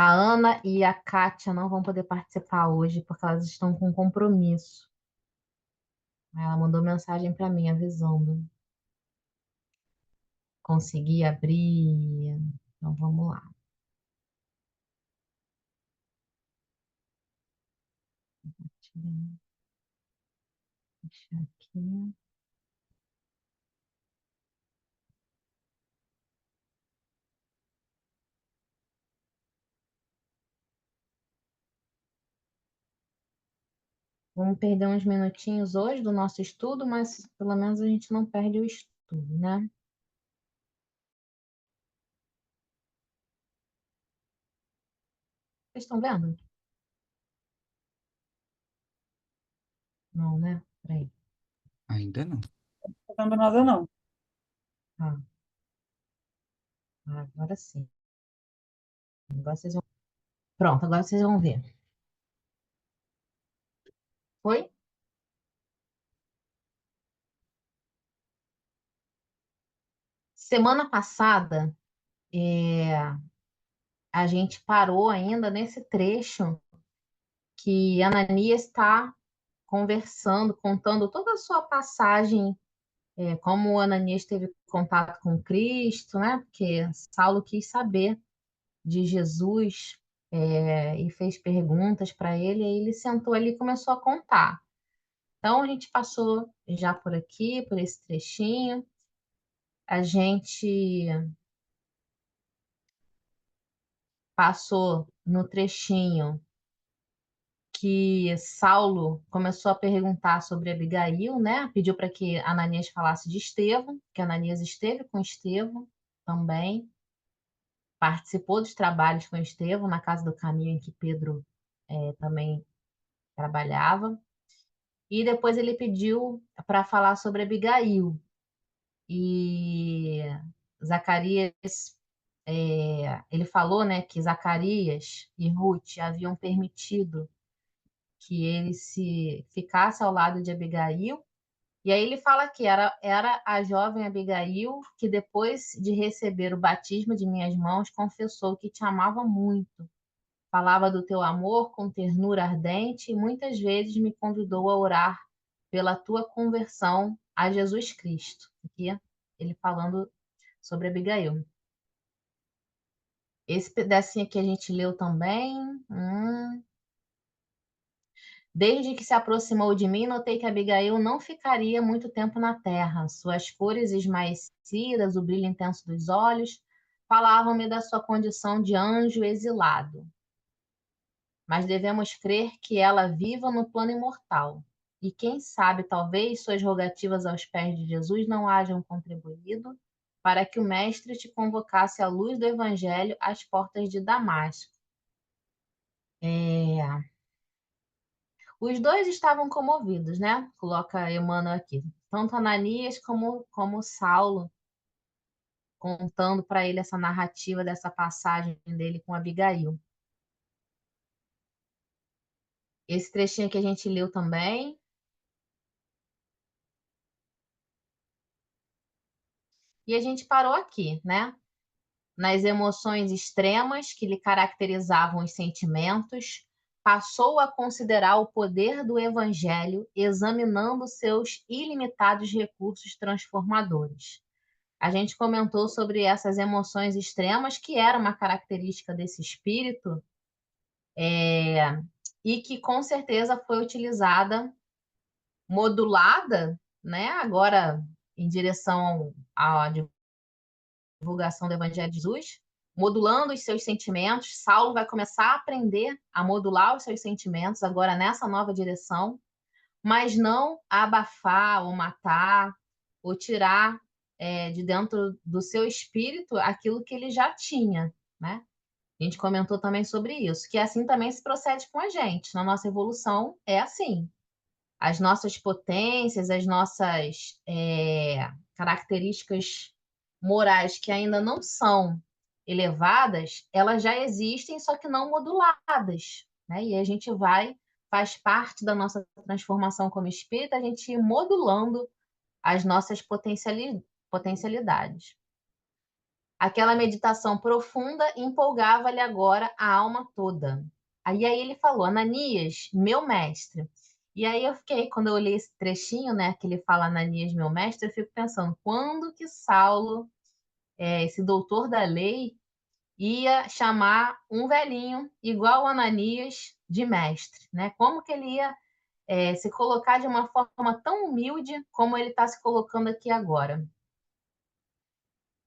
A Ana e a Kátia não vão poder participar hoje porque elas estão com compromisso. Ela mandou mensagem para mim avisando. Consegui abrir. Então vamos lá. Deixa aqui. Vamos perder uns minutinhos hoje do nosso estudo, mas pelo menos a gente não perde o estudo, né? Vocês estão vendo? Não, né? Peraí. Ainda não. Não tô vendo nada, não. Ah, agora sim. Agora vocês vão... Pronto, agora vocês vão ver. Foi? Semana passada, a gente parou ainda nesse trecho que Ananias está conversando, contando toda a sua passagem, como Ananias teve contato com Cristo, né? Porque Saulo quis saber de Jesus, e fez perguntas para ele, e aí ele sentou ali e começou a contar. Então, a gente passou já por aqui, por esse trechinho. A gente passou no trechinho que Saulo começou a perguntar sobre Abigail, né? Pediu para que Ananias falasse de Estevão, que Ananias esteve com Estevão também, participou dos trabalhos com Estevão na casa do caminho em que Pedro também trabalhava. E depois ele pediu para falar sobre Abigail. E Zacarias, ele falou, né, que Zacarias e Ruth haviam permitido que ele se ficasse ao lado de Abigail. E aí ele fala que era a jovem Abigail que, depois de receber o batismo de minhas mãos, confessou que te amava muito. Falava do teu amor com ternura ardente e muitas vezes me convidou a orar pela tua conversão a Jesus Cristo. Aqui ele falando sobre Abigail. Esse pedacinho aqui a gente leu também. Desde que se aproximou de mim, notei que Abigail não ficaria muito tempo na terra. Suas cores esmaecidas, o brilho intenso dos olhos, falavam-me da sua condição de anjo exilado. Mas devemos crer que ela viva no plano imortal. E quem sabe, talvez suas rogativas aos pés de Jesus não hajam contribuído para que o Mestre te convocasse à luz do Evangelho às portas de Damasco. Os dois estavam comovidos, né? Coloca Emmanuel aqui. Tanto Ananias como Saulo, contando para ele essa narrativa dessa passagem dele com Abigail. Esse trechinho que a gente leu também. E a gente parou aqui, né? Nas emoções extremas que lhe caracterizavam os sentimentos, passou a considerar o poder do Evangelho, examinando seus ilimitados recursos transformadores. A gente comentou sobre essas emoções extremas, que era uma característica desse espírito, e que com certeza foi utilizada, modulada, né? Agora em direção à divulgação do Evangelho de Jesus, modulando os seus sentimentos. Saulo vai começar a aprender a modular os seus sentimentos agora nessa nova direção, mas não abafar ou matar ou tirar de dentro do seu espírito aquilo que ele já tinha, né? A gente comentou também sobre isso, que assim também se procede com a gente. Na nossa evolução é assim. As nossas potências, as nossas características morais que ainda não são elevadas, elas já existem, só que não moduladas, né? E a gente faz parte da nossa transformação como espírito, a gente ir modulando as nossas potencialidades. Aquela meditação profunda empolgava-lhe agora a alma toda. Aí ele falou, Ananias, meu mestre. E aí eu fiquei, quando eu olhei esse trechinho, né, que ele fala Ananias, meu mestre, eu fico pensando, quando que Saulo, esse doutor da lei, ia chamar um velhinho igual o Ananias de mestre, né? Como que ele ia se colocar de uma forma tão humilde como ele está se colocando aqui agora?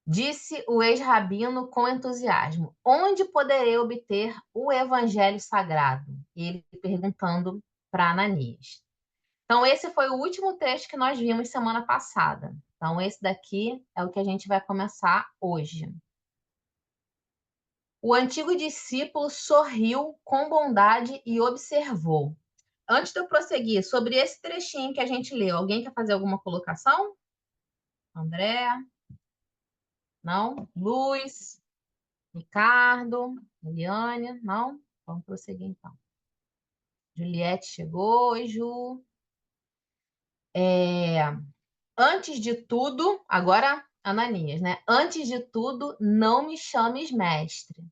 Disse o ex-rabino com entusiasmo: onde poderei obter o evangelho sagrado? E ele perguntando para Ananias. Então, esse foi o último trecho que nós vimos semana passada. Então, esse daqui é o que a gente vai começar hoje. O antigo discípulo sorriu com bondade e observou. Antes de eu prosseguir, sobre esse trechinho que a gente leu, alguém quer fazer alguma colocação? André? Não? Luz? Ricardo? Eliane? Não? Vamos prosseguir então. Juliette chegou. Oi, Ju. Antes de tudo, agora Ananias, né? Antes de tudo, não me chames mestre.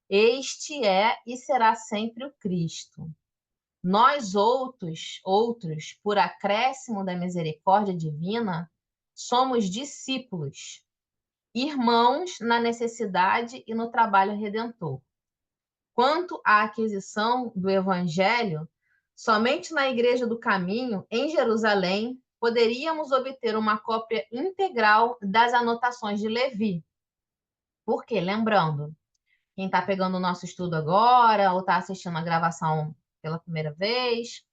Este é e será sempre o Cristo. Nós outros, por acréscimo da misericórdia divina, somos discípulos, irmãos na necessidade e no trabalho redentor. Quanto à aquisição do Evangelho, somente na Igreja do Caminho, em Jerusalém, poderíamos obter uma cópia integral das anotações de Levi. Por quê? Lembrando, quem está pegando o nosso estudo agora ou está assistindo a gravação pela primeira vez,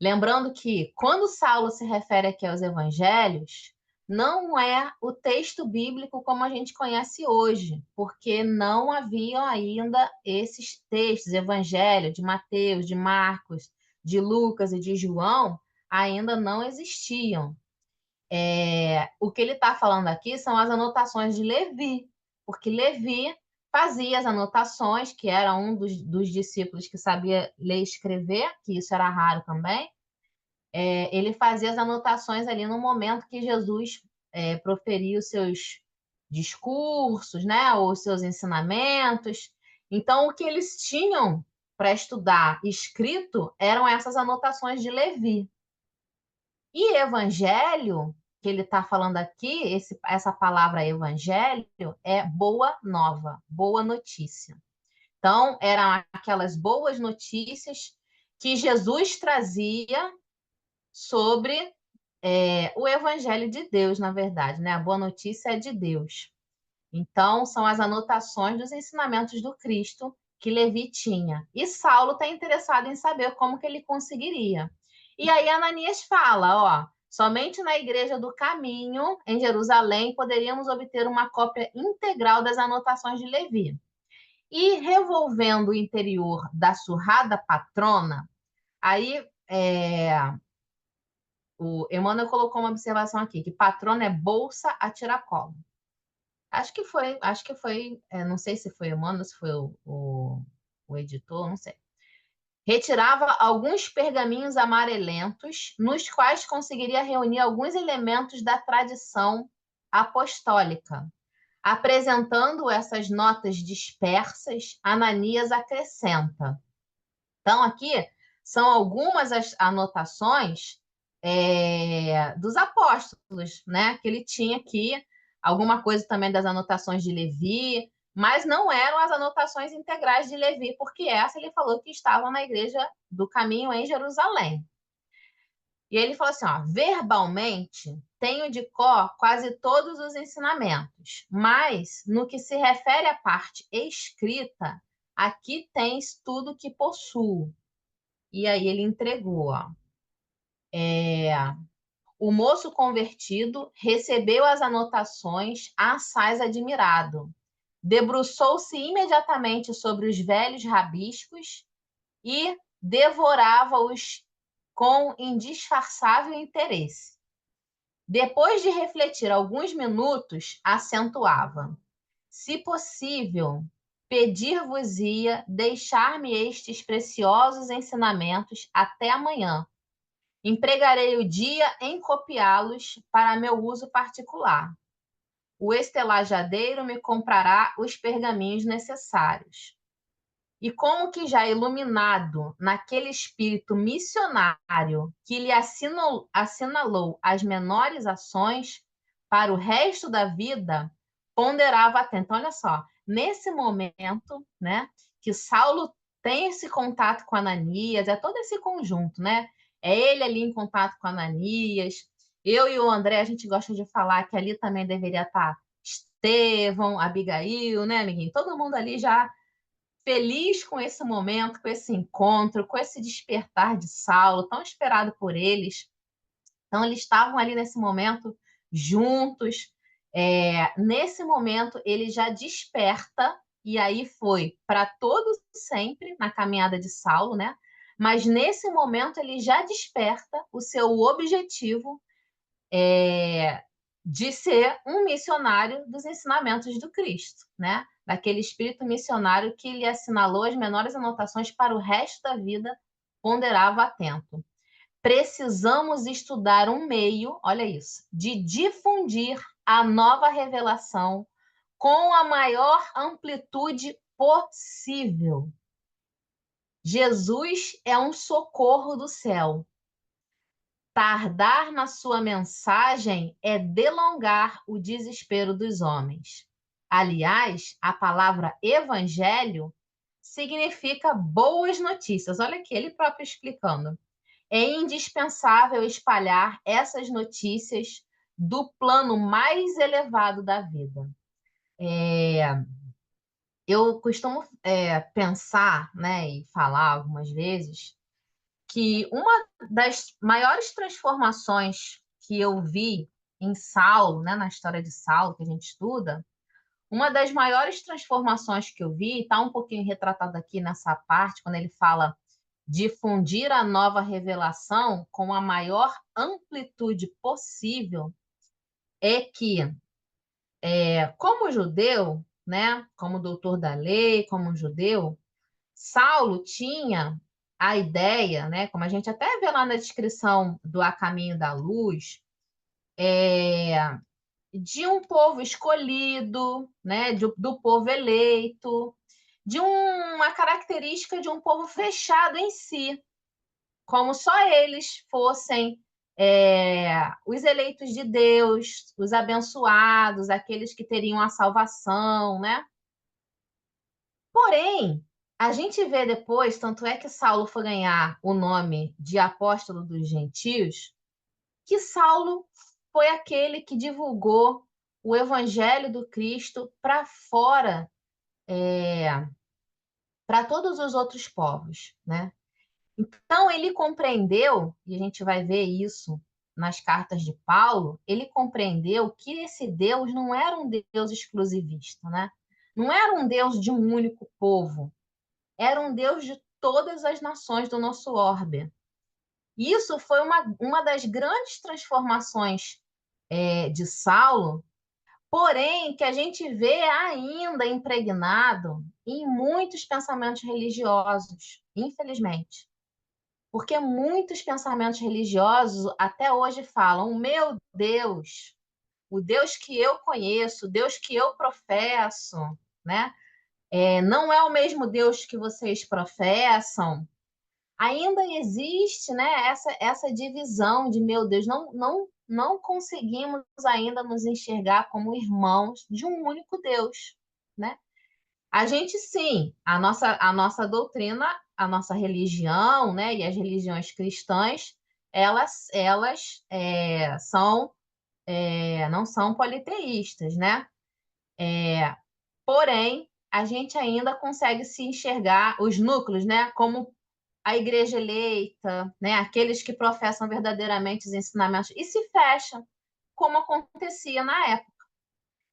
lembrando que quando Saulo se refere aqui aos evangelhos, não é o texto bíblico como a gente conhece hoje, porque não haviam ainda esses textos, evangelho de Mateus, de Marcos, de Lucas e de João, ainda não existiam. O que ele está falando aqui são as anotações de Levi, porque Levi fazia as anotações, que era um dos discípulos que sabia ler e escrever, que isso era raro também. Ele fazia as anotações ali no momento que Jesus proferia os seus discursos, né, ou os seus ensinamentos. Então, o que eles tinham para estudar escrito eram essas anotações de Levi. E evangelho, que ele está falando aqui, essa palavra evangelho, é boa nova, boa notícia. Então, eram aquelas boas notícias que Jesus trazia sobre o evangelho de Deus, na verdade, né? A boa notícia é de Deus. Então, são as anotações dos ensinamentos do Cristo que Levi tinha. E Saulo está interessado em saber como que ele conseguiria. E aí Ananias fala, ó, somente na Igreja do Caminho, em Jerusalém, poderíamos obter uma cópia integral das anotações de Levi. E revolvendo o interior da surrada patrona, aí o Emmanuel colocou uma observação aqui, que patrona é bolsa a tiracolo. Acho que foi, não sei se foi o Emmanuel, se foi o editor, não sei. Retirava alguns pergaminhos amarelentos, nos quais conseguiria reunir alguns elementos da tradição apostólica. Apresentando essas notas dispersas, Ananias acrescenta. Então, aqui são algumas as anotações dos apóstolos, né? Que ele tinha aqui, alguma coisa também das anotações de Levi, mas não eram as anotações integrais de Levi, porque essa ele falou que estavam na Igreja do Caminho em Jerusalém. E ele falou assim, ó, verbalmente tenho de cor quase todos os ensinamentos, mas no que se refere à parte escrita, aqui tens tudo que possuo. E aí ele entregou, ó. O moço convertido recebeu as anotações assaz admirado. Debruçou-se imediatamente sobre os velhos rabiscos e devorava-os com indisfarçável interesse. Depois de refletir alguns minutos, acentuava: se possível, pedir-vos-ia deixar-me estes preciosos ensinamentos até amanhã. Empregarei o dia em copiá-los para meu uso particular. o estelajadeiro me comprará os pergaminhos necessários. E como que já iluminado naquele espírito missionário que lhe assinalou as menores ações para o resto da vida, ponderava atento. Olha só, nesse momento, né, que Saulo tem esse contato com Ananias, é todo esse conjunto, né? É ele ali em contato com Ananias. Eu e o André, a gente gosta de falar que ali também deveria estar Estevão, Abigail, né, amiguinho? Todo mundo ali já feliz com esse momento, com esse encontro, com esse despertar de Saulo, tão esperado por eles. Então, eles estavam ali nesse momento juntos. Nesse momento, ele já desperta, e aí foi para todos sempre na caminhada de Saulo, né? Mas nesse momento, ele já desperta o seu objetivo de ser um missionário dos ensinamentos do Cristo, né? Daquele espírito missionário que lhe assinalou as menores anotações para o resto da vida, ponderava atento. Precisamos estudar um meio, olha isso, de difundir a nova revelação com a maior amplitude possível. Jesus é um socorro do céu. Tardar na sua mensagem é delongar o desespero dos homens. Aliás, a palavra evangelho significa boas notícias. Olha aqui, ele próprio explicando. É indispensável espalhar essas notícias do plano mais elevado da vida. Eu costumo pensar, né, e falar algumas vezes que uma das maiores transformações que eu vi em Saulo, né, na história de Saulo que a gente estuda, uma das maiores transformações que eu vi, está um pouquinho retratado aqui nessa parte, quando ele fala difundir a nova revelação com a maior amplitude possível, é que, como judeu, né, como doutor da lei, como judeu, Saulo tinha a ideia, né, como a gente até vê lá na descrição do A Caminho da Luz, de um povo escolhido, né, do povo eleito, de uma característica de um povo fechado em si, como só eles fossem os eleitos de Deus, os abençoados, aqueles que teriam a salvação, né? Porém, a gente vê depois, tanto é que Saulo foi ganhar o nome de apóstolo dos gentios, que Saulo foi aquele que divulgou o evangelho do Cristo para fora, para todos os outros povos, né? Então, ele compreendeu, e a gente vai ver isso nas cartas de Paulo, ele compreendeu que esse Deus não era um Deus exclusivista, né? Não era um Deus de um único povo, era um Deus de todas as nações do nosso orbe. Isso foi uma das grandes transformações de Saulo, porém que a gente vê ainda impregnado em muitos pensamentos religiosos, infelizmente. Porque muitos pensamentos religiosos até hoje falam: o meu Deus, o Deus que eu conheço, o Deus que eu professo, né? Não é o mesmo Deus que vocês professam. Ainda existe, né, essa divisão de meu Deus, não conseguimos ainda nos enxergar como irmãos de um único Deus, né? A gente sim, a nossa doutrina, a nossa religião, né, e as religiões cristãs, elas não são politeístas, né? Porém, a gente ainda consegue se enxergar os núcleos, né, como a igreja eleita, né, aqueles que professam verdadeiramente os ensinamentos e se fecham, como acontecia na época.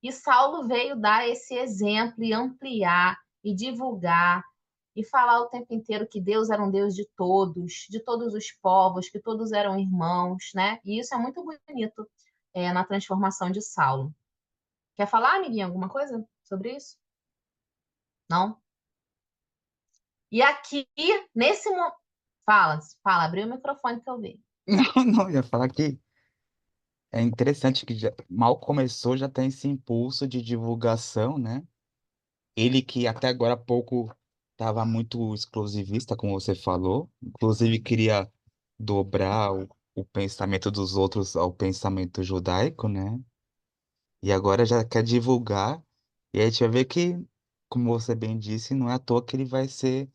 E Saulo veio dar esse exemplo e ampliar e divulgar e falar o tempo inteiro que Deus era um Deus de todos os povos, que todos eram irmãos, né? E isso é muito bonito na transformação de Saulo. Quer falar, amiguinha, alguma coisa sobre isso? Não? E aqui, nesse momento. Fala, abriu o microfone que eu vi. Não, não, ia falar que É interessante que mal começou, já tem esse impulso de divulgação, né? Ele que até agora há pouco estava muito exclusivista, como você falou, inclusive queria dobrar o pensamento dos outros ao pensamento judaico, né? E agora já quer divulgar. E aí a gente vai ver que, como você bem disse, não é à toa que ele vai ser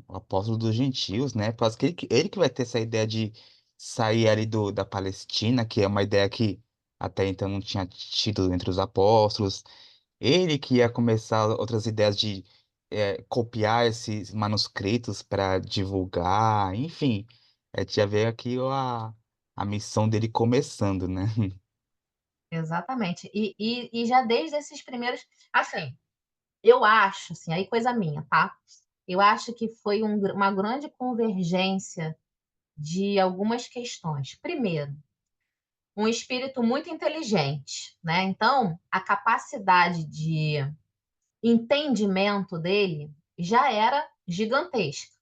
o apóstolo dos gentios, né? Parece que ele que vai ter essa ideia de sair ali da Palestina, que é uma ideia que até então não tinha tido entre os apóstolos. Ele que ia começar outras ideias de copiar esses manuscritos para divulgar, enfim. A gente já vê aqui a missão dele começando, né? Exatamente. E já desde esses primeiros. Assim, eu acho, assim, aí coisa minha, tá? Eu acho que foi uma grande convergência de algumas questões. Primeiro, um espírito muito inteligente, né? Então, a capacidade de entendimento dele já era gigantesca.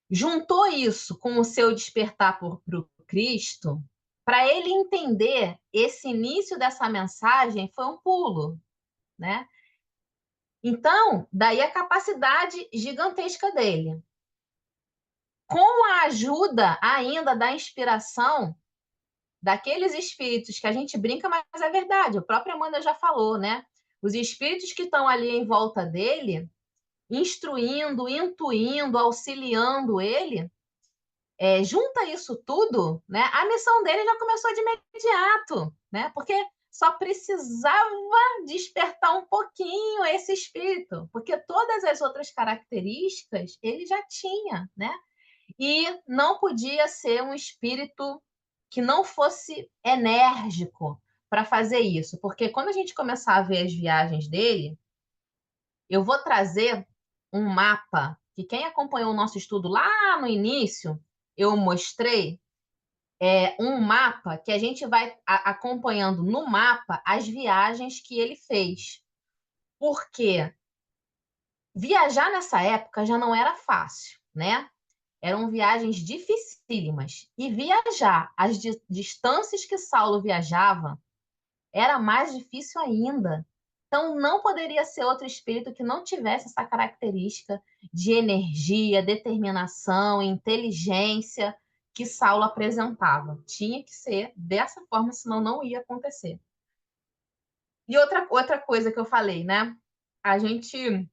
Juntou isso com o seu despertar por Cristo, para ele entender esse início dessa mensagem foi um pulo, né? Então, daí a capacidade gigantesca dele. Com a ajuda ainda da inspiração daqueles espíritos que a gente brinca, mas é verdade, a própria Amanda já falou, né? Os espíritos que estão ali em volta dele, instruindo, intuindo, auxiliando ele, junta isso tudo, né? A missão dele já começou de imediato, né? Porque só precisava despertar um pouquinho esse espírito, porque todas as outras características ele já tinha, né? E não podia ser um espírito que não fosse enérgico para fazer isso, porque quando a gente começar a ver as viagens dele, eu vou trazer um mapa que quem acompanhou o nosso estudo lá no início, eu mostrei um mapa que a gente vai acompanhando no mapa as viagens que ele fez. Porque viajar nessa época já não era fácil, né? Eram viagens dificílimas. E viajar as distâncias que Saulo viajava era mais difícil ainda. Então, não poderia ser outro espírito que não tivesse essa característica de energia, determinação, inteligência que Saulo apresentava. Tinha que ser dessa forma, senão não ia acontecer. E outra coisa que eu falei, né? A gente,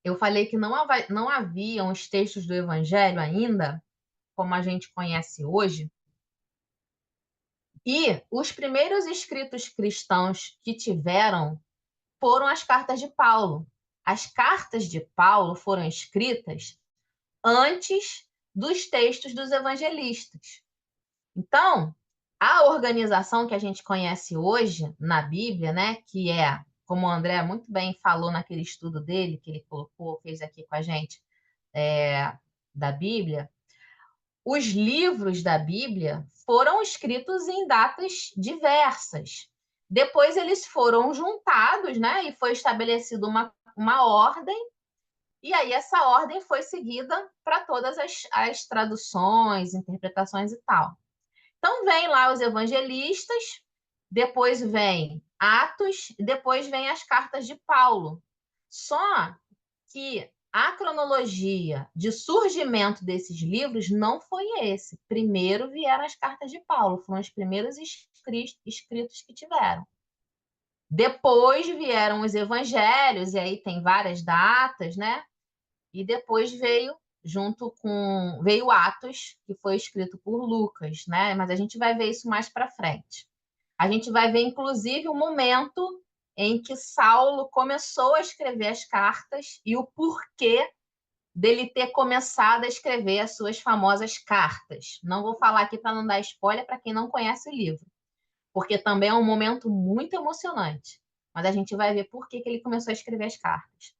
eu falei que não haviam os textos do Evangelho ainda, como a gente conhece hoje, e os primeiros escritos cristãos que tiveram foram as cartas de Paulo. As cartas de Paulo foram escritas antes dos textos dos evangelistas. Então, a organização que a gente conhece hoje na Bíblia, né, que é, como o André muito bem falou naquele estudo dele, que ele colocou, fez aqui com a gente, da Bíblia, os livros da Bíblia foram escritos em datas diversas. Depois eles foram juntados, né? E foi estabelecida uma ordem, e aí essa ordem foi seguida para todas as traduções, interpretações e tal. Então vem lá os evangelistas, depois vem Atos, depois vem as cartas de Paulo. Só que a cronologia de surgimento desses livros não foi esse. Primeiro vieram as cartas de Paulo, foram os primeiros escritos que tiveram. Depois vieram os evangelhos, e aí tem várias datas, né? E depois veio Atos, que foi escrito por Lucas, né? Mas a gente vai ver isso mais para frente. A gente vai ver, inclusive, o momento em que Saulo começou a escrever as cartas e o porquê dele ter começado a escrever as suas famosas cartas. Não vou falar aqui para não dar spoiler para quem não conhece o livro, porque também é um momento muito emocionante. Mas a gente vai ver por que ele começou a escrever as cartas.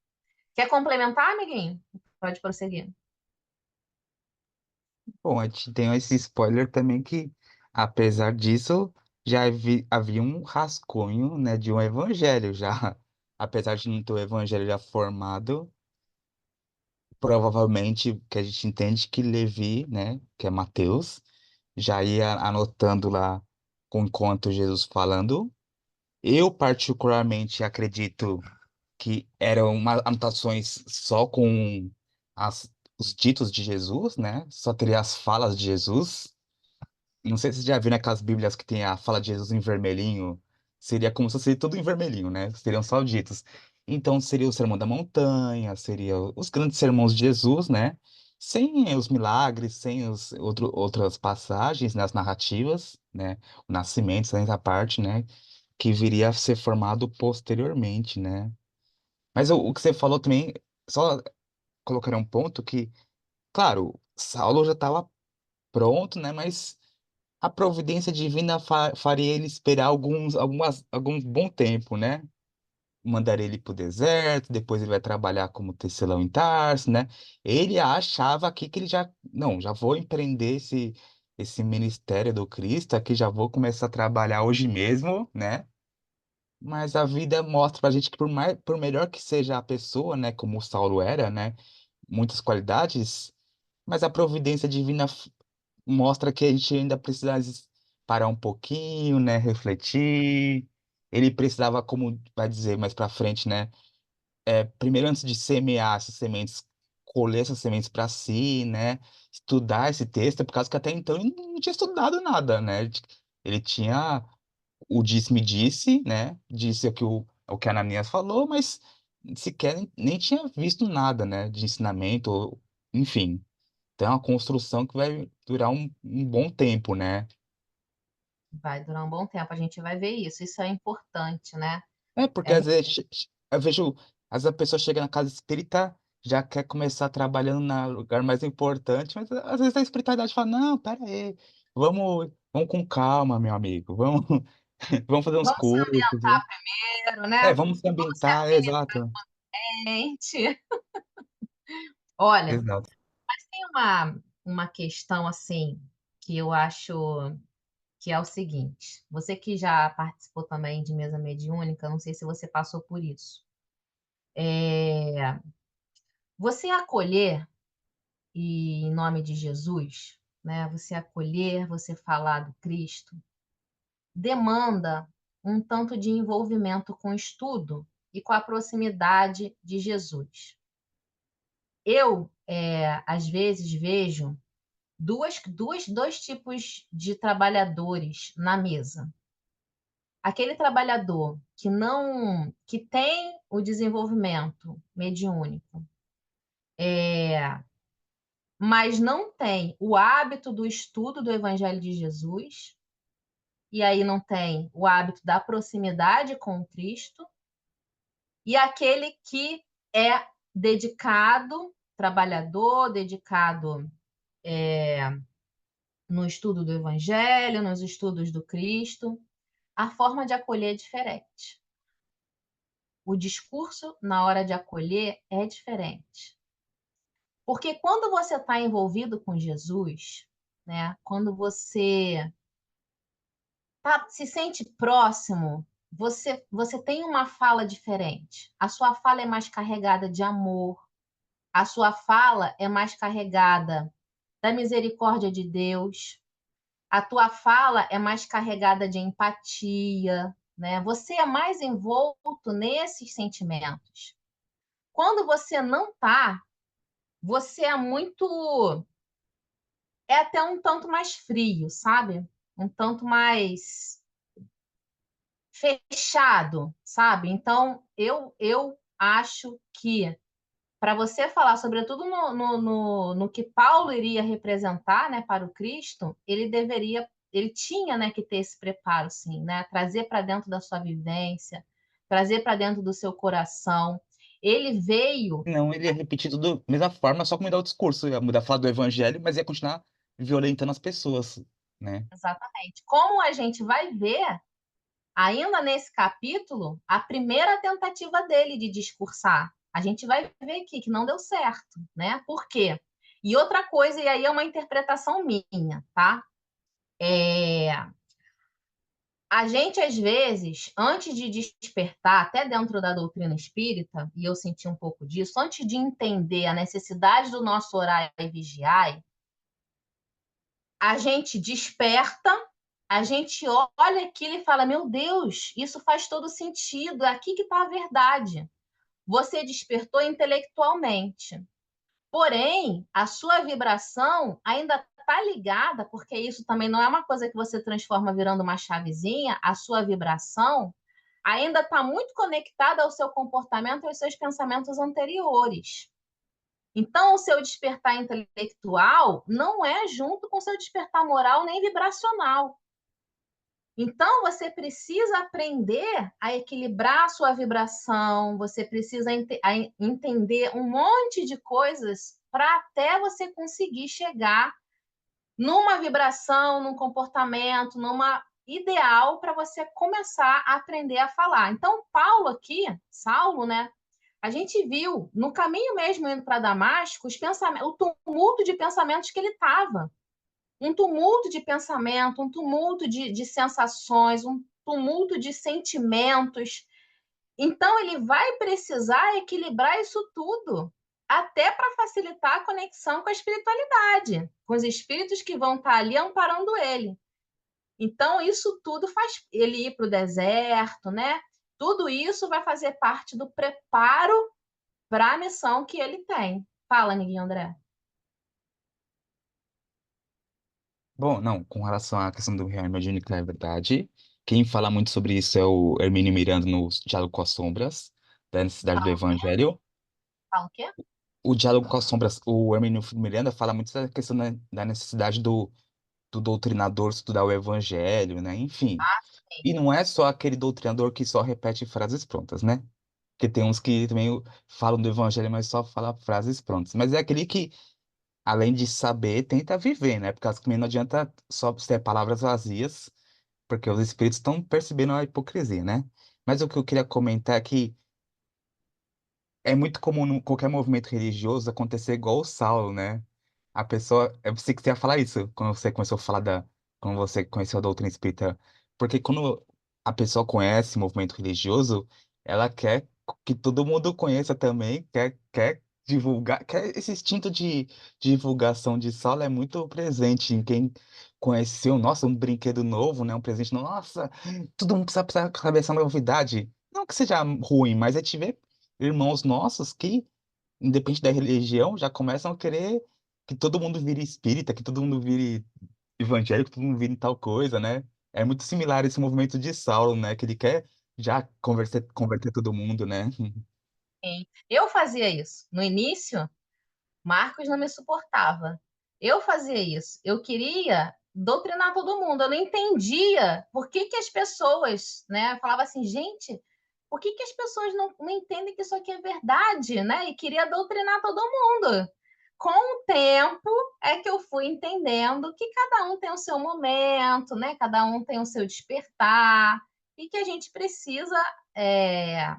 Quer complementar, amiguinho? Pode prosseguir. Bom, a gente tem esse spoiler também que, apesar disso, havia um rascunho, né, de um evangelho já. Apesar de não ter o evangelho já formado, provavelmente que a gente entende que Levi, né, que é Mateus, já ia anotando lá com enquanto Jesus falando. Eu particularmente acredito que eram anotações só com os ditos de Jesus, né? Só teria as falas de Jesus. Não sei se você já viu naquelas Bíblias que tem a fala de Jesus em vermelhinho. Seria como se fosse tudo em vermelhinho, né? Seriam só ditos. Então seria o Sermão da Montanha, seria os grandes sermões de Jesus, né? Sem os milagres, sem outras passagens nas narrativas, né? O nascimento, sem essa parte, né? Que viria a ser formado posteriormente, né? Mas o que você falou também, só colocaria um ponto que, claro, Saulo já estava pronto, né? Mas a providência divina faria ele esperar algum bom tempo, né? Mandaria ele para o deserto, depois ele vai trabalhar como tecelão em Tarso, né? Ele achava aqui que ele já, não, já vou empreender esse ministério do Cristo, aqui já vou começar a trabalhar hoje mesmo, né? Mas a vida mostra pra gente que por melhor que seja a pessoa, né, como o Saulo era, né, muitas qualidades, mas a providência divina mostra que a gente ainda precisa às vezes, parar um pouquinho, né, refletir. Ele precisava, como vai dizer mais pra frente, né, primeiro antes de semear essas sementes, colher essas sementes para si, né, estudar esse texto, por causa que até então ele não tinha estudado nada, né? Ele tinha o disse-me-disse, né? Disse o que a Ananias falou, mas sequer nem tinha visto nada, né? De ensinamento, enfim. Então é uma construção que vai durar um bom tempo, né? Vai durar um bom tempo, a gente vai ver isso. Isso é importante, né? É, porque É, às vezes eu vejo, às vezes a pessoa chega na casa espírita, já quer começar trabalhando no lugar mais importante, mas às vezes a espiritualidade fala, não, pera aí, vamos com calma, meu amigo, vamos, vamos fazer uns vamos se cursos, ambientar primeiro, né? vamos se Vamos se ambientar, exato, ambiente. Olha, exato. tem uma questão assim que eu acho que é o seguinte: você que já participou também de mesa mediúnica, não sei se você passou por isso. É, você acolher e em nome de Jesus, né? Você acolher, você falar do Cristo, demanda um tanto de envolvimento com o estudo e com a proximidade de Jesus. Eu, às vezes, vejo dois tipos de trabalhadores na mesa. Aquele trabalhador que tem o desenvolvimento mediúnico, mas não tem o hábito do estudo do Evangelho de Jesus, e aí não tem o hábito da proximidade com o Cristo, e aquele que é dedicado, trabalhador, dedicado no estudo do Evangelho, nos estudos do Cristo, a forma de acolher é diferente. O discurso na hora de acolher é diferente. Porque quando você está envolvido com Jesus, né, quando você se sente próximo, você tem uma fala diferente. A sua fala é mais carregada de amor, a sua fala é mais carregada da misericórdia de Deus, a tua fala é mais carregada de empatia, né? Você é mais envolto nesses sentimentos. Quando você não tá, você é muito, é até um tanto mais frio, sabe? Um tanto mais fechado, sabe? Então, eu acho que para você falar, sobretudo no que Paulo iria representar, né, para o Cristo, ele tinha, né, que ter esse preparo, sim, né, trazer para dentro da sua vivência, trazer para dentro do seu coração. Ele veio Não, ele ia repetir tudo da mesma forma, só que mudar o discurso, ia mudar a falar do evangelho, mas ia continuar violentando as pessoas, né? exatamente, como a gente vai ver ainda nesse capítulo, a primeira tentativa dele de discursar. A gente vai ver aqui que não deu certo, né? Por quê? E outra coisa, e aí é uma interpretação minha, tá? É, a gente, às vezes, antes de despertar, até dentro da doutrina espírita, e eu senti um pouco disso, antes de entender a necessidade do nosso orar e vigiar, a gente desperta, a gente olha aquilo e fala: meu Deus, isso faz todo sentido, é aqui que está a verdade. Você despertou intelectualmente. Porém, a sua vibração ainda está ligada, porque isso também não é uma coisa que você transforma virando uma chavezinha, a sua vibração ainda está muito conectada ao seu comportamento e aos seus pensamentos anteriores. Então, o seu despertar intelectual não é junto com o seu despertar moral nem vibracional. Então, você precisa aprender a equilibrar a sua vibração, você precisa entender um monte de coisas para até você conseguir chegar numa vibração, num comportamento, numa ideal para você começar a aprender a falar. Então, Paulo aqui, Saulo, né? A gente viu no caminho mesmo indo para Damasco o tumulto de pensamentos que ele estava, um tumulto de pensamento, um tumulto de sensações, um tumulto de sentimentos. Então, ele vai precisar equilibrar isso tudo, até para facilitar a conexão com a espiritualidade, com os espíritos que vão estar ali amparando ele. Então, isso tudo faz ele ir para o deserto, né? Tudo isso vai fazer parte do preparo para a missão que ele tem. Fala, Niguinho André. Bom, não, com relação à questão do real, imagino que é verdade. Quem fala muito sobre isso é o Hermínio Miranda no Diálogo com as Sombras, da necessidade do Fala o quê? Evangelho. Fala o quê? O Diálogo com as Sombras, o Hermínio Miranda fala muito da questão da necessidade do doutrinador estudar o Evangelho, né? Enfim. Ah, sim. E não é só aquele doutrinador que só repete frases prontas, né? Porque tem uns que também falam do Evangelho, mas só falam frases prontas. Mas é aquele que, além de saber, tenta viver, né? Porque também não adianta só ter palavras vazias, porque os espíritos estão percebendo a hipocrisia, né? Mas o que eu queria comentar é que é muito comum em qualquer movimento religioso acontecer igual o Saulo, né? A pessoa. Eu pensei que você ia falar isso quando você começou a falar da. Quando você conheceu a doutrina espírita. Porque quando a pessoa conhece o movimento religioso, ela quer que todo mundo conheça também, quer divulgar. Esse instinto de divulgação de Saulo é muito presente em quem conheceu, nossa, um brinquedo novo, né? Um presente novo. Nossa, todo mundo precisa saber essa novidade. Não que seja ruim, mas é te ver irmãos nossos que, independente da religião, já começam a querer que todo mundo vire espírita, que todo mundo vire evangélico, que todo mundo vire tal coisa, né? É muito similar esse movimento de Saulo, né? Que ele quer já converter todo mundo, né? Sim. Eu fazia isso. No início, Marcos não me suportava. Eu fazia isso. Eu queria doutrinar todo mundo. Eu não entendia por que que as pessoas, né? Eu falava assim, gente, por que que as pessoas não entendem que isso aqui é verdade, né? E queria doutrinar todo mundo. Com o tempo é que eu fui entendendo que cada um tem o seu momento, né? Cada um tem o seu despertar e que a gente precisa é,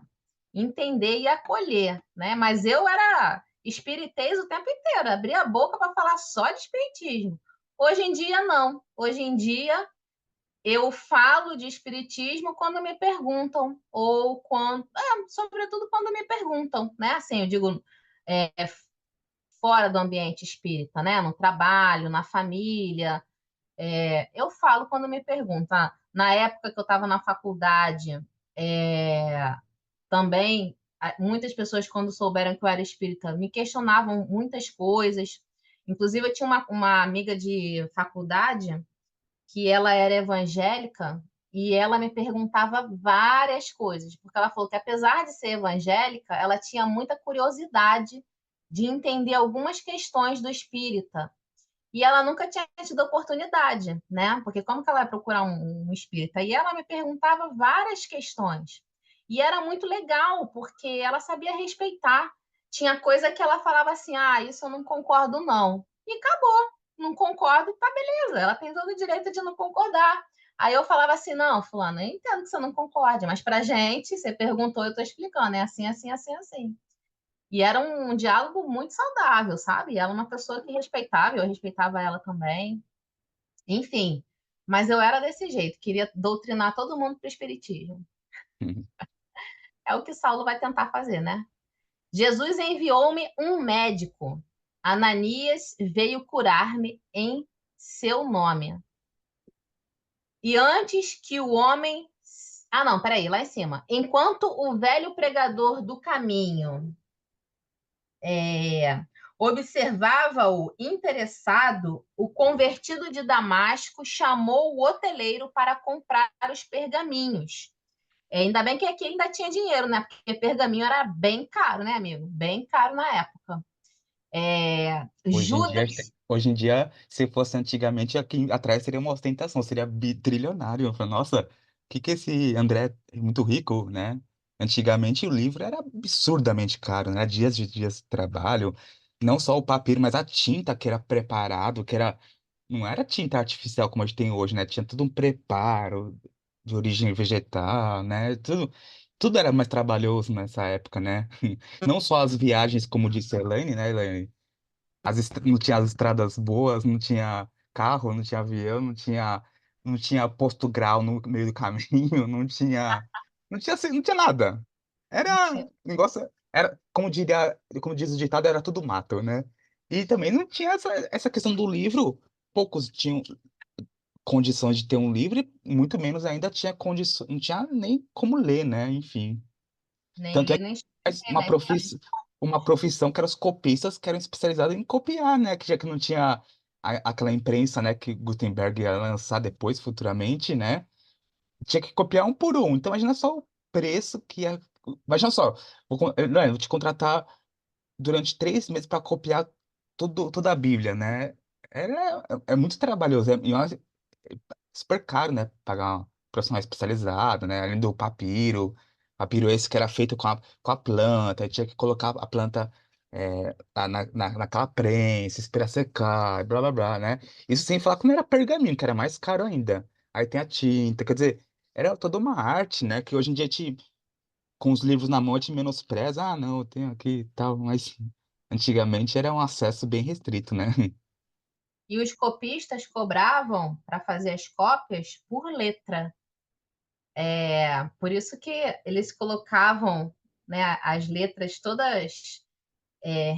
entender e acolher, né? Mas eu era espiritez o tempo inteiro, abria a boca para falar só de espiritismo. Hoje em dia, não. Hoje em dia, eu falo de espiritismo quando me perguntam, ou quando. Sobretudo quando me perguntam, né? Assim, eu digo, é, fora do ambiente espírita, né? No trabalho, na família. Eu falo quando me perguntam. Na época que eu estava na faculdade, é, também, muitas pessoas, quando souberam que eu era espírita, me questionavam muitas coisas. Inclusive, eu tinha uma amiga de faculdade que ela era evangélica e ela me perguntava várias coisas, porque ela falou que, apesar de ser evangélica, ela tinha muita curiosidade de entender algumas questões do espírita. E ela nunca tinha tido oportunidade, né? Porque como que ela ia procurar um espírita? E ela me perguntava várias questões. E era muito legal, porque ela sabia respeitar. Tinha coisa que ela falava assim: ah, isso eu não concordo, não. E acabou. Não concordo, tá beleza. Ela tem todo o direito de não concordar. Aí eu falava assim: não, fulano, eu entendo que você não concorde, mas pra gente, você perguntou, eu tô explicando, é assim, assim, assim, assim. E era um diálogo muito saudável, sabe? Ela é uma pessoa que respeitava, eu respeitava ela também. Enfim, mas eu era desse jeito, queria doutrinar todo mundo para o espiritismo. É o que Saulo vai tentar fazer, né? Jesus enviou-me um médico. Ananias veio curar-me em seu nome. E antes que o homem. Ah, não, peraí, lá em cima. Enquanto o velho pregador do caminho observava-o interessado, o convertido de Damasco chamou o hoteleiro para comprar os pergaminhos. Ainda bem que aqui ainda tinha dinheiro, né? Porque pergaminho era bem caro, né, amigo? Bem caro na época. Judas. Hoje em dia, se fosse antigamente, aqui atrás seria uma ostentação, seria bitrilionário. Eu falo, nossa, o que esse André é muito rico, né? Antigamente o livro era absurdamente caro, né? Dias de trabalho, não só o papiro, mas a tinta que era preparado, que era não era tinta artificial como a gente tem hoje, né? Tinha tudo um preparo de origem vegetal, né? Tudo era mais trabalhoso nessa época, né? Não só as viagens, como disse a Elaine, né, Elaine? Não tinha as estradas boas, não tinha carro, não tinha avião, não tinha posto grau no meio do caminho, não tinha nada. Era negócio, era, como diz o ditado, era tudo mato, né? E também não tinha essa questão do livro. Poucos tinham condições de ter um livro, e muito menos ainda tinha condições, não tinha nem como ler, né? Enfim. Nem Tanto é ler, que nem faz escrever, né? uma profissão que eram os copistas, que eram especializados em copiar, né? Que já que não tinha aquela imprensa, né, que Gutenberg ia lançar depois, futuramente, né? Tinha que copiar um por um. Então, imagina só o preço que ia. Imagina só, não, eu vou te contratar durante 3 meses para copiar toda a Bíblia, né? É muito trabalhoso. Super caro, né? Pagar um profissional especializado, né? Além do papiro esse que era feito com a planta, aí tinha que colocar a planta naquela prensa, esperar secar, blá blá blá, né? Isso sem falar que não era pergaminho, que era mais caro ainda. Aí tem a tinta, quer dizer, era toda uma arte, né? Que hoje em dia, com os livros na mão, a gente menospreza. Ah, não, eu tenho aqui e tal, mas antigamente era um acesso bem restrito, né? E os copistas cobravam para fazer as cópias por letra. Por isso que eles colocavam, né, as letras todas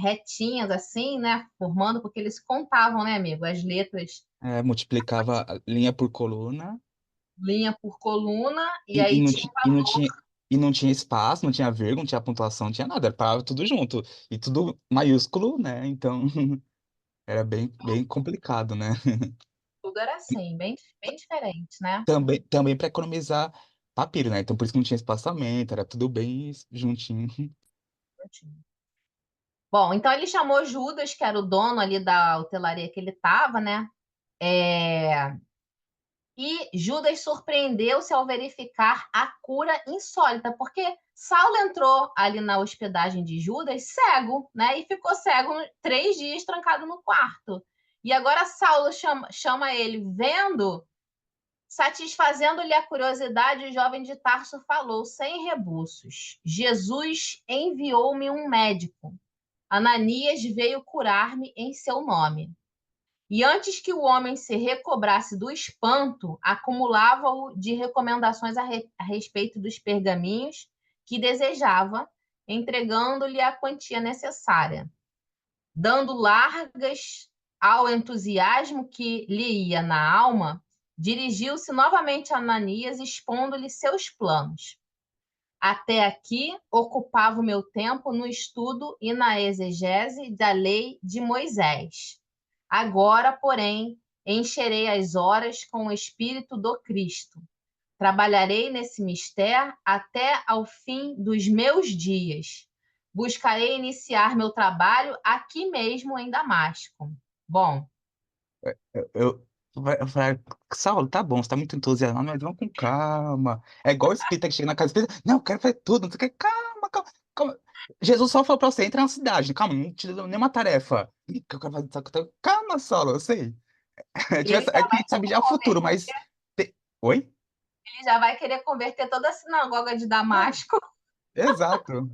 retinhas assim, né, formando, porque eles contavam, né, amigo, as letras Multiplicava a linha por coluna. linha por coluna, e E aí não, tinha ti- e não tinha espaço, não tinha vírgula, não tinha pontuação, não tinha nada, era parava tudo junto. E tudo maiúsculo, né? Então era bem complicado, né? tudo era assim, bem, bem diferente, né? Também para economizar papiro, né? Então por isso que não tinha espaçamento, era tudo bem juntinho. Bom, então ele chamou Judas, que era o dono ali da hotelaria que ele estava, né? É, E Judas surpreendeu-se ao verificar a cura insólita, porque Saulo entrou ali na hospedagem de Judas cego, né? E ficou cego 3 dias trancado no quarto. E agora Saulo chama ele, vendo, satisfazendo-lhe a curiosidade, o jovem de Tarso falou, sem rebuços: Jesus enviou-me um médico. Ananias veio curar-me em seu nome. E antes que o homem se recobrasse do espanto, acumulava-o de recomendações a respeito dos pergaminhos que desejava, entregando-lhe a quantia necessária. Dando largas ao entusiasmo que lhe ia na alma, dirigiu-se novamente a Ananias, expondo-lhe seus planos. Até aqui ocupava o meu tempo no estudo e na exegese da lei de Moisés. Agora, porém, encherei as horas com o Espírito do Cristo. Trabalharei nesse mistério até ao fim dos meus dias. Buscarei iniciar meu trabalho aqui mesmo em Damasco. Bom, Eu falei, Saulo, tá bom, você tá muito entusiasmado, mas vamos com calma. É igual o espírita que chega na casa espírita, não, eu quero fazer tudo, não sei o que, calma, calma, calma. Jesus só falou pra você, entra na cidade, calma, não te deu nenhuma tarefa. Ih, que eu quero fazer, calma, Saulo, eu sei. ele A gente sabe já o futuro, mas. Oi? já vai querer converter toda a sinagoga de Damasco. Exato.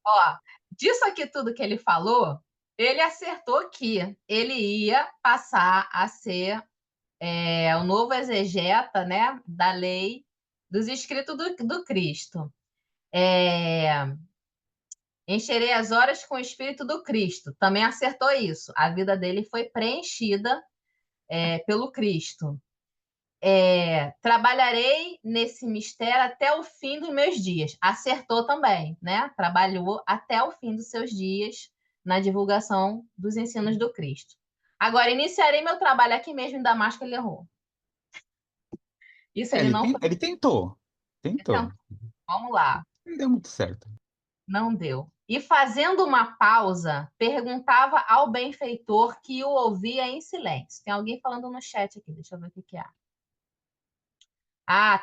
Ó, disso aqui tudo que ele falou, ele acertou que ele ia passar a ser o novo exegeta, né, da lei dos escritos do Cristo. É, Encherei as horas com o Espírito do Cristo. Também acertou isso. A vida dele foi preenchida pelo Cristo. Trabalharei nesse mistério até o fim dos meus dias. Acertou também, né? Trabalhou até o fim dos seus dias na divulgação dos ensinos do Cristo. Agora, iniciarei meu trabalho aqui mesmo em Damasco, ele errou. Isso É, ele não foi. ele tentou. Tentou. Vamos lá. Não deu muito certo. Não deu. E fazendo uma pausa, perguntava ao benfeitor que o ouvia em silêncio. Tem alguém falando no chat aqui, deixa eu ver o que é.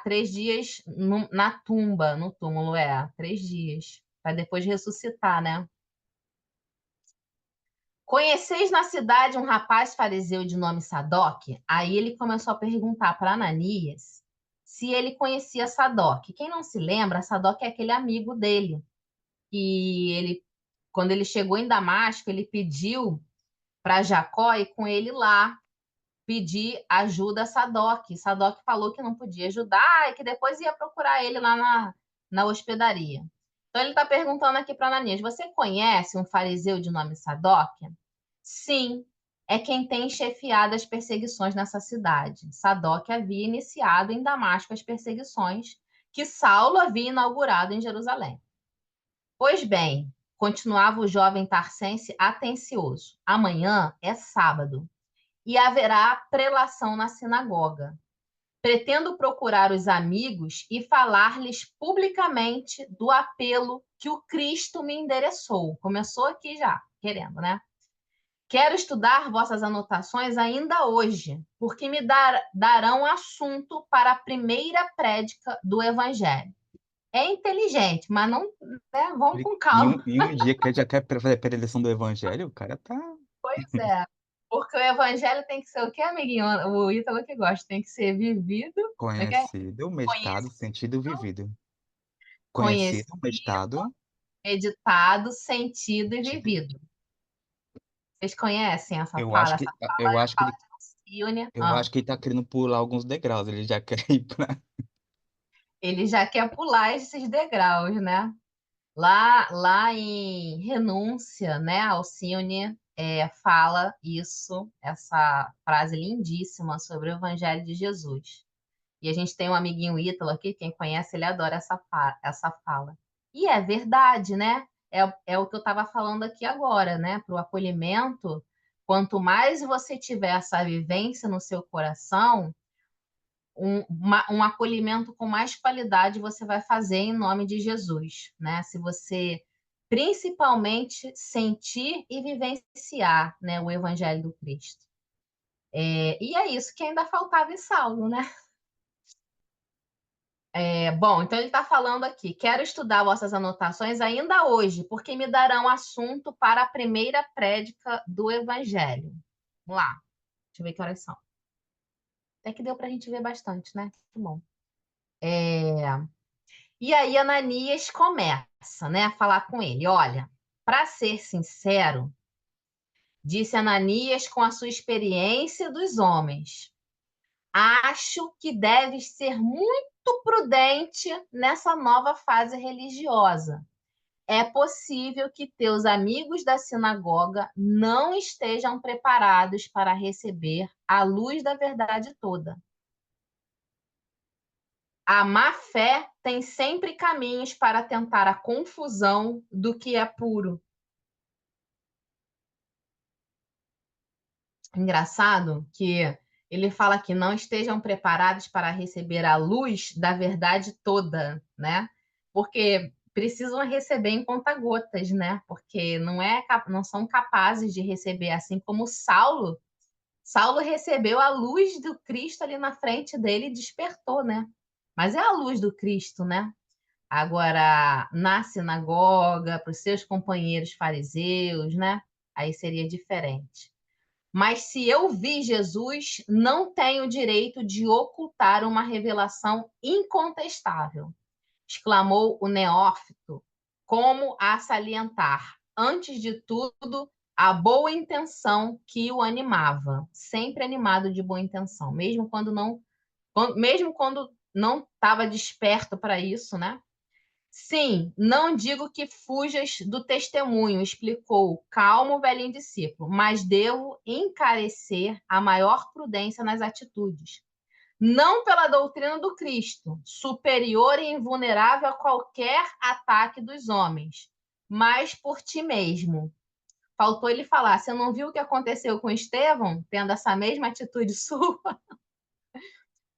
3 dias na tumba, no túmulo, 3 dias. Para depois ressuscitar, né? Conheceis na cidade um rapaz fariseu de nome Sadoc? Aí ele começou a perguntar para Ananias se ele conhecia Sadoc. Quem não se lembra, Sadoc é aquele amigo dele. E ele, quando ele chegou em Damasco, ele pediu para Jacó ir com ele lá pedir ajuda a Sadoc. Sadoc falou que não podia ajudar e que depois ia procurar ele lá na hospedaria. Então ele está perguntando aqui para Ananias: você conhece um fariseu de nome Sadoc? Sim, é quem tem chefiado as perseguições nessa cidade. Sadoc havia iniciado em Damasco as perseguições que Saulo havia inaugurado em Jerusalém. Pois bem, continuava o jovem tarcense atencioso. Amanhã é sábado e haverá prelação na sinagoga. Pretendo procurar os amigos e falar-lhes publicamente do apelo que o Cristo me endereçou. Começou aqui já, querendo, né? Quero estudar vossas anotações ainda hoje, porque me darão assunto para a primeira prédica do Evangelho. É inteligente, mas não, né? Vamos com calma. E um dia que ele já quer fazer a predileção do evangelho, o cara tá Pois é. Porque o Evangelho tem que ser o que, amiguinho? O Ítalo que gosta, tem que ser vivido, né? conhecido, meditado, Conhecido, sentido, vivido. conhecido, Conhecido, meditado, meditado, sentido e sentido. vivido. Vocês conhecem essa Eu fala? acho Essa que fala eu é a acho que fala ele de Alcione. eu acho que ele tá querendo pular alguns degraus, ele já quer ir para Ele já quer pular esses degraus, né? Lá em Renúncia, né? Alcione fala isso, essa frase lindíssima sobre o Evangelho de Jesus. E a gente tem um amiguinho Ítalo aqui, quem conhece, ele adora essa fala. E é verdade, né? É o que eu estava falando aqui agora, né? Para o acolhimento, quanto mais você tiver essa vivência no seu coração, um acolhimento com mais qualidade você vai fazer em nome de Jesus, né? Se você principalmente sentir e vivenciar, né, o Evangelho do Cristo. E é isso que ainda faltava em Saulo, né? Bom, então ele está falando aqui. Quero estudar vossas anotações ainda hoje, porque me darão assunto para a primeira prédica do Evangelho. Vamos lá. Deixa eu ver que horas são. Até que deu para a gente ver bastante, né? Que bom. E aí Ananias começa, né, a falar com ele. Olha, para ser sincero, disse Ananias com a sua experiência dos homens, acho que deves ser muito prudente nessa nova fase religiosa. É possível que teus amigos da sinagoga não estejam preparados para receber a luz da verdade toda. A má fé tem sempre caminhos para tentar a confusão do que é puro. Engraçado que ele fala que não estejam preparados para receber a luz da verdade toda, né? Porque precisam receber em conta-gotas, né? Porque não são capazes de receber, assim como Saulo. Saulo recebeu a luz do Cristo ali na frente dele e despertou, né? Mas é a luz do Cristo, né? Agora, na sinagoga, para os seus companheiros fariseus, né? Aí seria diferente. Mas se eu vi Jesus, não tenho direito de ocultar uma revelação incontestável, exclamou o neófito, como a salientar, antes de tudo, a boa intenção que o animava, sempre animado de boa intenção, mesmo quando não estava desperto para isso, né? Sim, não digo que fujas do testemunho, explicou o calmo velhinho discípulo, mas devo encarecer a maior prudência nas atitudes. Não pela doutrina do Cristo, superior e invulnerável a qualquer ataque dos homens, mas por ti mesmo. Faltou ele falar, você não viu o que aconteceu com Estevão, tendo essa mesma atitude sua?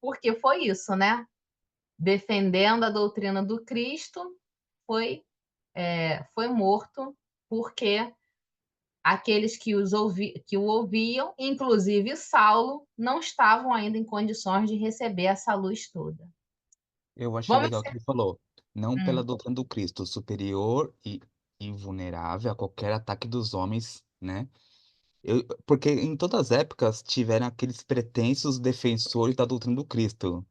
Porque foi isso, né? Defendendo a doutrina do Cristo, foi, foi morto, porque aqueles que o ouviam, inclusive Saulo, não estavam ainda em condições de receber essa luz toda. Eu achei Vamos legal o que ser. ele falou. Não pela Hum. doutrina do Cristo, superior e invulnerável a qualquer ataque dos homens, né? Porque em todas as épocas tiveram aqueles pretensos defensores da doutrina do Cristo.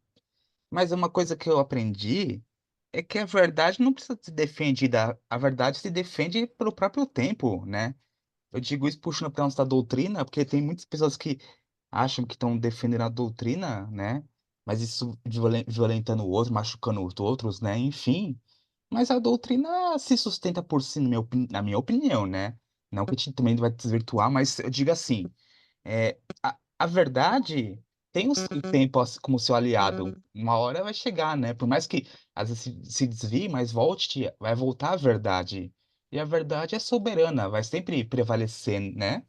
Mas uma coisa que eu aprendi é que a verdade não precisa ser defendida, a verdade se defende pelo próprio tempo, né? Eu digo isso puxando para nossa doutrina, porque tem muitas pessoas que acham que estão defendendo a doutrina, né? Mas isso violentando o outro, machucando os outros, né? Enfim. Mas a doutrina se sustenta por si, na minha opinião, né? Não que a gente também vai desvirtuar, mas eu digo assim. A verdade tem o tempo como seu aliado. Uma hora vai chegar, né? Por mais que às vezes se desvie, mas volte, vai voltar a verdade. E a verdade é soberana, vai sempre prevalecer, né?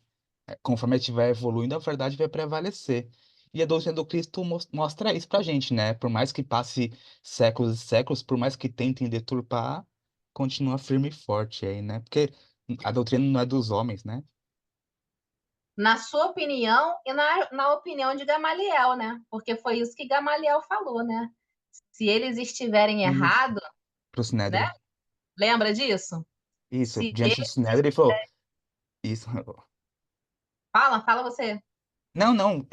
Conforme a gente vai evoluindo, a verdade vai prevalecer. E a doutrina do Cristo mostra isso pra gente, né? Por mais que passe séculos e séculos, por mais que tentem deturpar, continua firme e forte aí, né? Porque a doutrina não é dos homens, né? Na sua opinião e na opinião de Gamaliel, né? Porque foi isso que Gamaliel falou, né? Se eles estiverem Isso. errados, Pro né? Sinédrio. Lembra disso? Isso, Se diante do ele... Sinédrio, ele falou, isso, Fala você. não, não,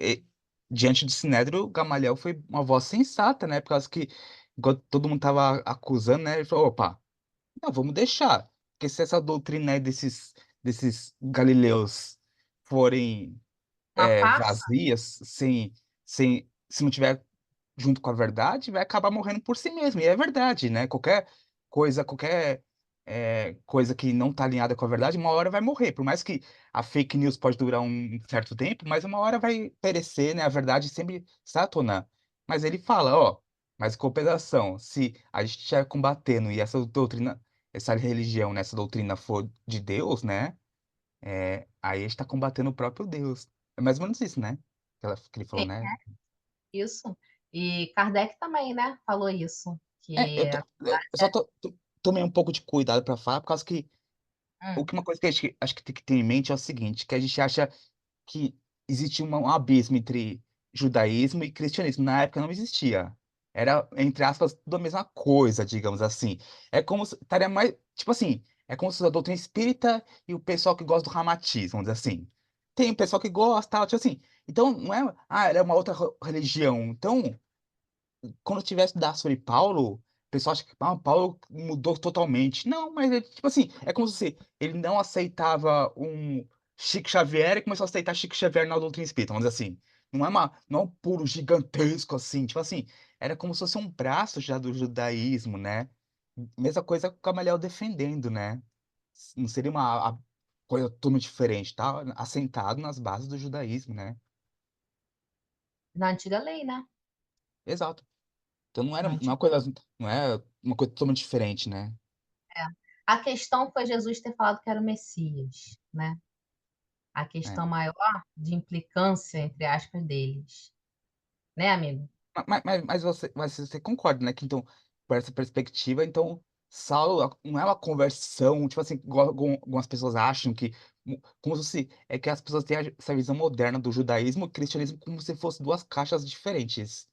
diante do Sinédrio, Gamaliel foi uma voz sensata, né, por causa que, enquanto todo mundo tava acusando, né, ele falou, opa, não, vamos deixar, porque se essa doutrina aí desses galileus forem Uma farsa? vazias, se não tiver junto com a verdade, vai acabar morrendo por si mesmo. E é verdade, né? Qualquer coisa que não está alinhada com a verdade, uma hora vai morrer. Por mais que a fake news pode durar um certo tempo, mas uma hora vai perecer, né? A verdade sempre está à tona. Mas ele fala, ó, mas em compensação, se a gente estiver combatendo e essa doutrina, essa religião, né, essa doutrina for de Deus, né? Aí a gente está combatendo o próprio Deus. É mais ou menos isso, né? Que ele falou, Sim, né? isso. E Kardec também, né? Falou isso. Que Eu só tomei um pouco de cuidado para falar, por causa que hum, uma coisa que a gente acho que tem que ter em mente é o seguinte, que a gente acha que existe um abismo entre judaísmo e cristianismo. Na época não existia. Era, entre aspas, tudo a mesma coisa, digamos assim. É como se estaria mais, tipo assim, é como se a doutrina espírita e o pessoal que gosta do ramatismo, vamos dizer assim. Tem o pessoal que gosta, tal, tipo assim. Então, não é, ela é uma outra religião. Então, quando eu tivesse estudar sobre Paulo, o pessoal acha que Paulo mudou totalmente. Não, mas ele, tipo assim, é como se ele não aceitava um Chico Xavier e começou a aceitar Chico Xavier na doutrina espírita, vamos dizer assim. Não é um puro gigantesco assim, tipo assim, era como se fosse um braço já do judaísmo, né? Mesma coisa com o Gamaliel defendendo, né? Não seria uma coisa totalmente diferente, tá? Assentado nas bases do judaísmo, né? na antiga lei, né? Exato. Então não era Na uma antiga, coisa, não é uma coisa totalmente diferente, né? é. A questão foi Jesus ter falado que era o Messias, né? A É. questão maior de implicância, entre aspas, deles. Né, amigo? Mas você concorda, né? Que então, por essa perspectiva, então, Saulo não é uma conversão, tipo assim, igual algumas pessoas acham que, como se, é que as pessoas têm essa visão moderna do judaísmo e cristianismo como se fossem duas caixas diferentes.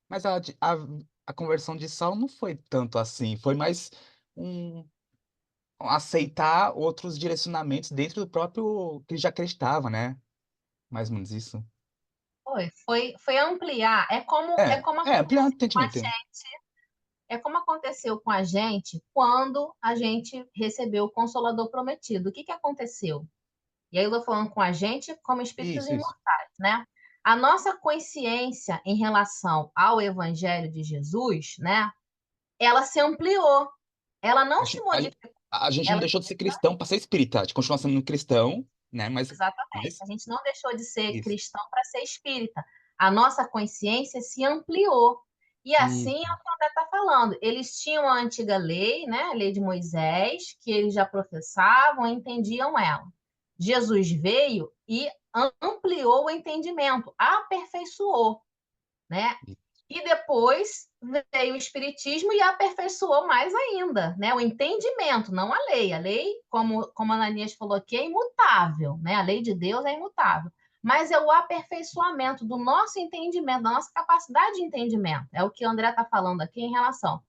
Mas a conversão de Saulo não foi tanto assim, foi mais um aceitar outros direcionamentos dentro do próprio que ele já acreditava, né? Mais ou menos isso. Foi ampliar. É como Ampliar o aconteceu com a entendimento. gente, é como aconteceu com a gente quando a gente recebeu o Consolador Prometido. O que que aconteceu? E aí eu estou falando com a gente como espíritos Isso, isso. imortais, né? A nossa consciência em relação ao Evangelho de Jesus, né? Ela se ampliou. Ela não A se gente, modificou. a gente não Ela, deixou de ser cristão para ser espírita. A gente continua sendo cristão, né? exatamente. Mas A gente não deixou de ser isso. cristão para ser espírita. A nossa consciência se ampliou. E assim é Isso. o que o André está falando. Eles tinham a antiga lei, né, a lei de Moisés, que eles já professavam, entendiam ela. Jesus veio e ampliou o entendimento, aperfeiçoou, né? E depois veio o Espiritismo e aperfeiçoou mais ainda, né? O entendimento, não a lei. A lei, como a Ananias falou aqui, é imutável, né? A lei de Deus é imutável. Mas é o aperfeiçoamento do nosso entendimento, da nossa capacidade de entendimento. É o que o André está falando aqui em relação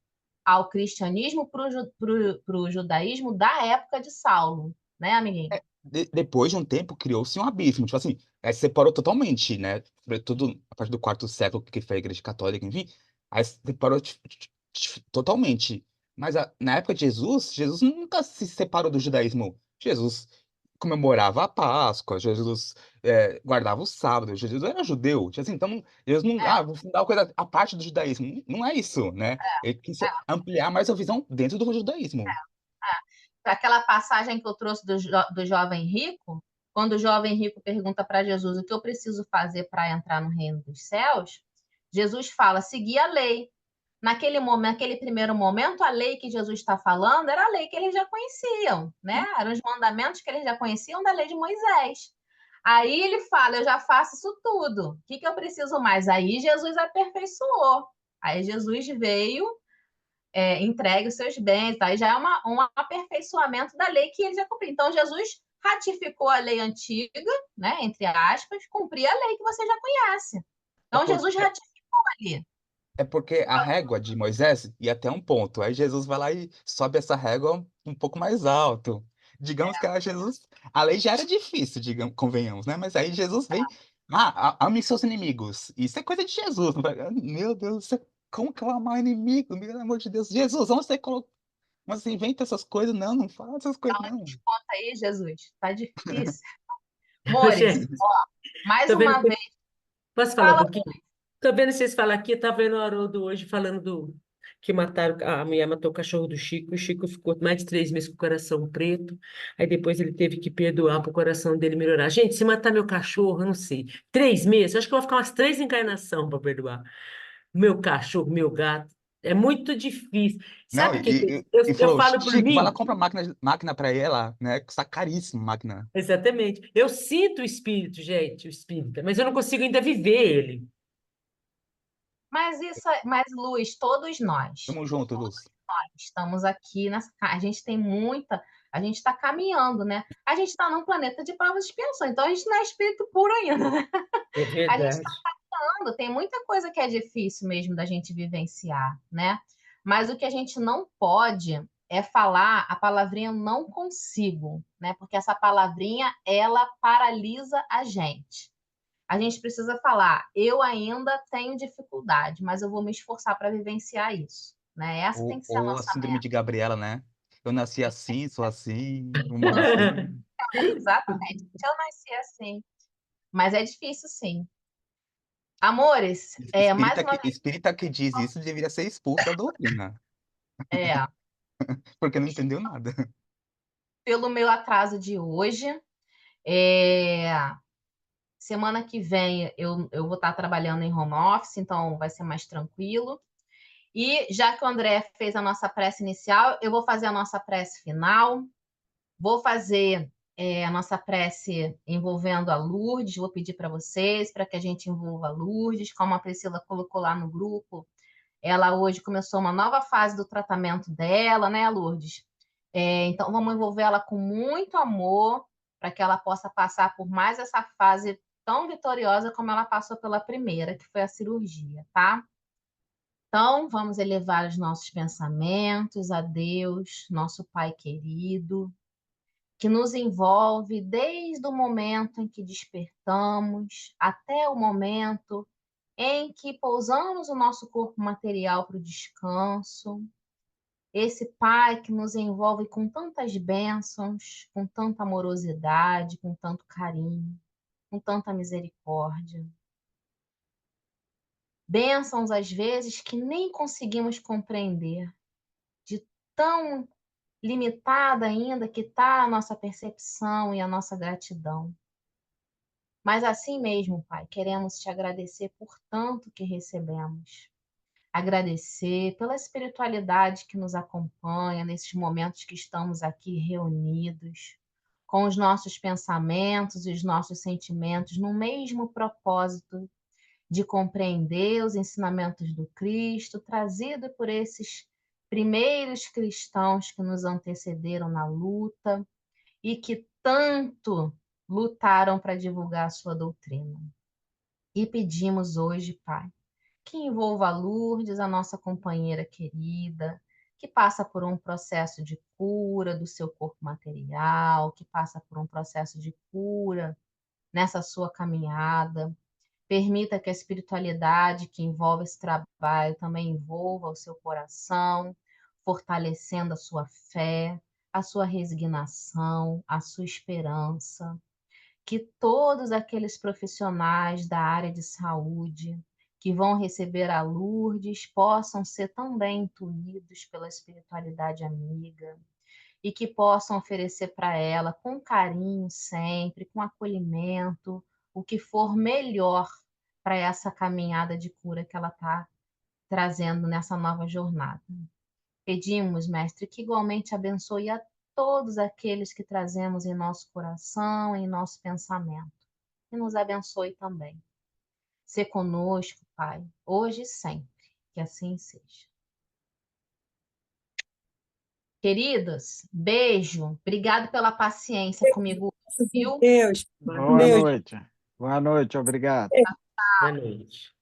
ao cristianismo para o judaísmo da época de Saulo, né, amiguinho? Depois de um tempo, criou-se um abismo. Tipo assim, separou totalmente, né? Sobretudo a partir do quarto século, que foi a Igreja Católica, enfim. Aí separou totalmente. Mas na época de Jesus, Jesus nunca se separou do judaísmo. Jesus comemorava a Páscoa, Jesus guardava o sábado, Jesus era judeu. Tipo assim, então, Jesus não. É, Ah, vou fundar uma coisa a parte do judaísmo. Não é isso, né? Ele quis é. ampliar mais a visão dentro do judaísmo. Aquela passagem que eu trouxe do jovem rico, quando o jovem rico pergunta para Jesus o que eu preciso fazer para entrar no reino dos céus, Jesus fala: seguir a lei. Naquele momento, naquele primeiro momento, a lei que Jesus está falando era a lei que eles já conheciam, né? Eram os mandamentos que eles já conheciam da lei de Moisés. Aí ele fala: eu já faço isso tudo. O que eu preciso mais? Aí Jesus aperfeiçoou. Aí Jesus veio, entregue os seus bens, tá? Aí já é um aperfeiçoamento da lei que ele já cumpriu. Então, Jesus ratificou a lei antiga, né, entre aspas, cumprir a lei que você já conhece. É Então, Jesus porque ratificou ali. É porque a régua de Moisés ia até um ponto. Aí Jesus vai lá e sobe essa régua um pouco mais alto. Digamos que Jesus. A lei já era difícil, digamos, convenhamos, né? Mas aí Jesus vem. Ah, ame seus inimigos. Isso é coisa de Jesus. Não vai- Meu Deus do céu, como que eu vou amar o inimigo? Pelo amor de Deus. Jesus, onde você colocou? Mas você inventa essas coisas? Não, não fala essas Dá coisas, uma não. desconta aí, Jesus. Tá difícil. Ô, Mores, gente, ó, mais tô vendo. uma vez, Posso falar um fala. pouquinho? Tô vendo vocês falar aqui, tá vendo o Haroldo hoje falando que mataram, a mulher matou o cachorro do Chico, o Chico ficou mais de 3 meses com o coração preto, aí depois ele teve que perdoar para o coração dele melhorar. Gente, se matar meu cachorro, eu não sei. 3 meses, acho que eu vou ficar umas 3 encarnações para perdoar. Meu cachorro, meu gato, é muito difícil. Não, Sabe o que que eu e eu falou, falo por Chico, vai lá mim? comprar máquina pra ela, né? Custa caríssimo máquina. Exatamente. Eu sinto o espírito, gente, o espírito, mas eu não consigo ainda viver ele. Mas isso, mas Luz, todos nós. Tamo junto, Luz. Estamos aqui nessa. A gente tem muita. A gente está caminhando, né? A gente está num planeta de provas e expiações, então a gente não é espírito puro ainda, né? É A gente está verdade. caminhando, tem muita coisa que é difícil mesmo da gente vivenciar, né? Mas o que a gente não pode é falar a palavrinha não consigo, né? Porque essa palavrinha, ela paralisa a gente. A gente precisa falar, eu ainda tenho dificuldade, mas eu vou me esforçar para vivenciar isso, né? Essa tem que ser a Ou a nossa síndrome meta. de Gabriela, né? Eu nasci assim, sou assim, vou morrer assim. Exatamente. Eu nasci assim, mas é difícil sim. Amores, mais uma vez, Espírita que diz isso deveria ser expulso da doutrina, é, porque não entendeu nada. pelo meu atraso de hoje, é, semana que vem eu vou estar trabalhando em home office, então vai ser mais tranquilo. E já que o André fez a nossa prece inicial, eu vou fazer a nossa prece final. Vou fazer a nossa prece envolvendo a Lourdes. Vou pedir para vocês para que a gente envolva a Lourdes, como a Priscila colocou lá no grupo. Ela hoje começou uma nova fase do tratamento dela, né, Lourdes? Então, vamos envolver ela com muito amor para que ela possa passar por mais essa fase tão vitoriosa como ela passou pela primeira, que foi a cirurgia, tá? Então, vamos elevar os nossos pensamentos a Deus, nosso Pai querido, que nos envolve desde o momento em que despertamos até o momento em que pousamos o nosso corpo material para o descanso. Esse Pai que nos envolve com tantas bênçãos, com tanta amorosidade, com tanto carinho, com tanta misericórdia. Bênçãos, às vezes, que nem conseguimos compreender, de tão limitada ainda que está a nossa percepção e a nossa gratidão. Mas assim mesmo, Pai, queremos te agradecer por tanto que recebemos. Agradecer pela espiritualidade que nos acompanha nesses momentos que estamos aqui reunidos, com os nossos pensamentos e os nossos sentimentos no mesmo propósito de compreender os ensinamentos do Cristo, trazido por esses primeiros cristãos que nos antecederam na luta e que tanto lutaram para divulgar a sua doutrina. E pedimos hoje, Pai, que envolva a Lourdes, a nossa companheira querida, que passa por um processo de cura do seu corpo material, que passa por um processo de cura nessa sua caminhada. Permita que a espiritualidade que envolve esse trabalho também envolva o seu coração, fortalecendo a sua fé, a sua resignação, a sua esperança. Que todos aqueles profissionais da área de saúde que vão receber a Lourdes possam ser também intuídos pela espiritualidade amiga e que possam oferecer para ela com carinho sempre, com acolhimento, o que for melhor para essa caminhada de cura que ela está trazendo nessa nova jornada. Pedimos, Mestre, que igualmente abençoe a todos aqueles que trazemos em nosso coração, em nosso pensamento, e nos abençoe também. Sê conosco, Pai, hoje e sempre, que assim seja. Queridos, beijo, obrigado pela paciência comigo, viu? Deus, Boa Boa Deus. noite. noite. Boa noite, obrigado. Boa noite.